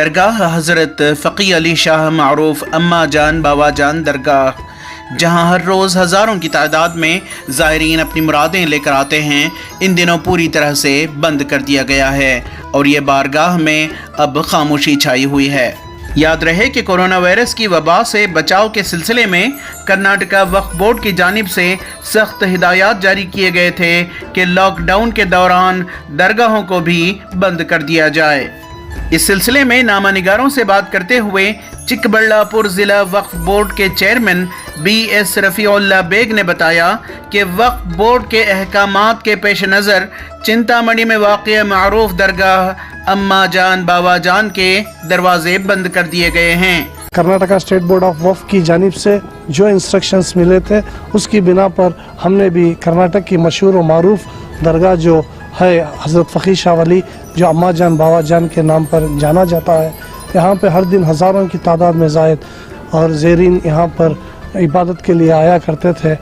درگاہ حضرت فقی علی شاہ معروف اماں جان باوا جان درگاہ، جہاں ہر روز ہزاروں کی تعداد میں زائرین اپنی مرادیں لے کر آتے ہیں، ان دنوں پوری طرح سے بند کر دیا گیا ہے اور یہ بارگاہ میں اب خاموشی چھائی ہوئی ہے۔ یاد رہے کہ کورونا وائرس کی وبا سے بچاؤ کے سلسلے میں کرناٹکا وقف بورڈ کی جانب سے سخت ہدایات جاری کیے گئے تھے کہ لاک ڈاؤن کے دوران درگاہوں کو بھی بند کر دیا جائے۔ اس سلسلے میں نامہ نگاروں سے بات کرتے ہوئے چک بڑلا پور ضلع وقف بورڈ کے چیئرمین بی ایس رفیع اللہ بیگ نے بتایا کہ وقف بورڈ کے احکامات کے پیش نظر چنتامڑی میں واقع معروف درگاہ اماں جان باوا جان کے دروازے بند کر دیے گئے ہیں۔ کرناٹکا اسٹیٹ بورڈ آف وقف کی جانب سے جو انسٹرکشنز ملے تھے اس کی بنا پر ہم نے بھی کرناٹک کی مشہور و معروف درگاہ جو ہے حضرت فقی شاہ ولی جو اماں جان باوا جان کے نام پر جانا جاتا ہے، یہاں پہ ہر دن ہزاروں کی تعداد میں زائد اور زائرین یہاں پر عبادت کے لیے آیا کرتے تھے،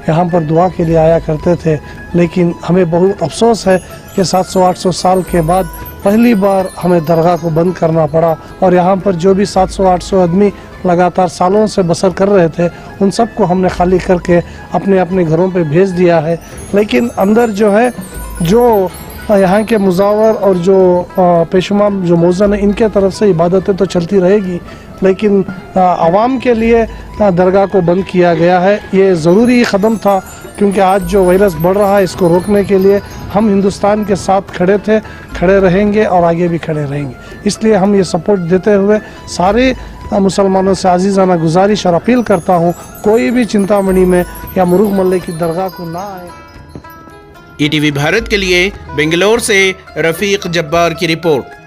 یہاں پر دعا کے لیے آیا کرتے تھے، لیکن ہمیں بہت افسوس ہے کہ 700-800 سال کے بعد پہلی بار ہمیں درگاہ کو بند کرنا پڑا، اور یہاں پر جو بھی 700-800 آدمی لگاتار سالوں سے بسر کر رہے تھے ان سب کو ہم نے خالی کر کے اپنے اپنے گھروں پہ بھیج دیا ہے۔ لیکن اندر جو ہے جو یہاں کے مزاور اور جو پیشوا جو موذن ہیں ان کے طرف سے عبادتیں تو چلتی رہے گی، لیکن عوام کے لیے درگاہ کو بند کیا گیا ہے۔ یہ ضروری قدم تھا کیونکہ آج جو وائرس بڑھ رہا ہے اس کو روکنے کے لیے ہم ہندوستان کے ساتھ کھڑے تھے، کھڑے رہیں گے اور آگے بھی کھڑے رہیں گے۔ اس لیے ہم یہ سپورٹ دیتے ہوئے سارے مسلمانوں سے عزیزانہ گزارش اور اپیل کرتا ہوں کوئی بھی چنتامڑی میں یا مروگ ملے کی درگاہ کو نہ آئے۔ ای ٹی وی بھارت کے لیے بنگلور سے رفیق جبار کی رپورٹ۔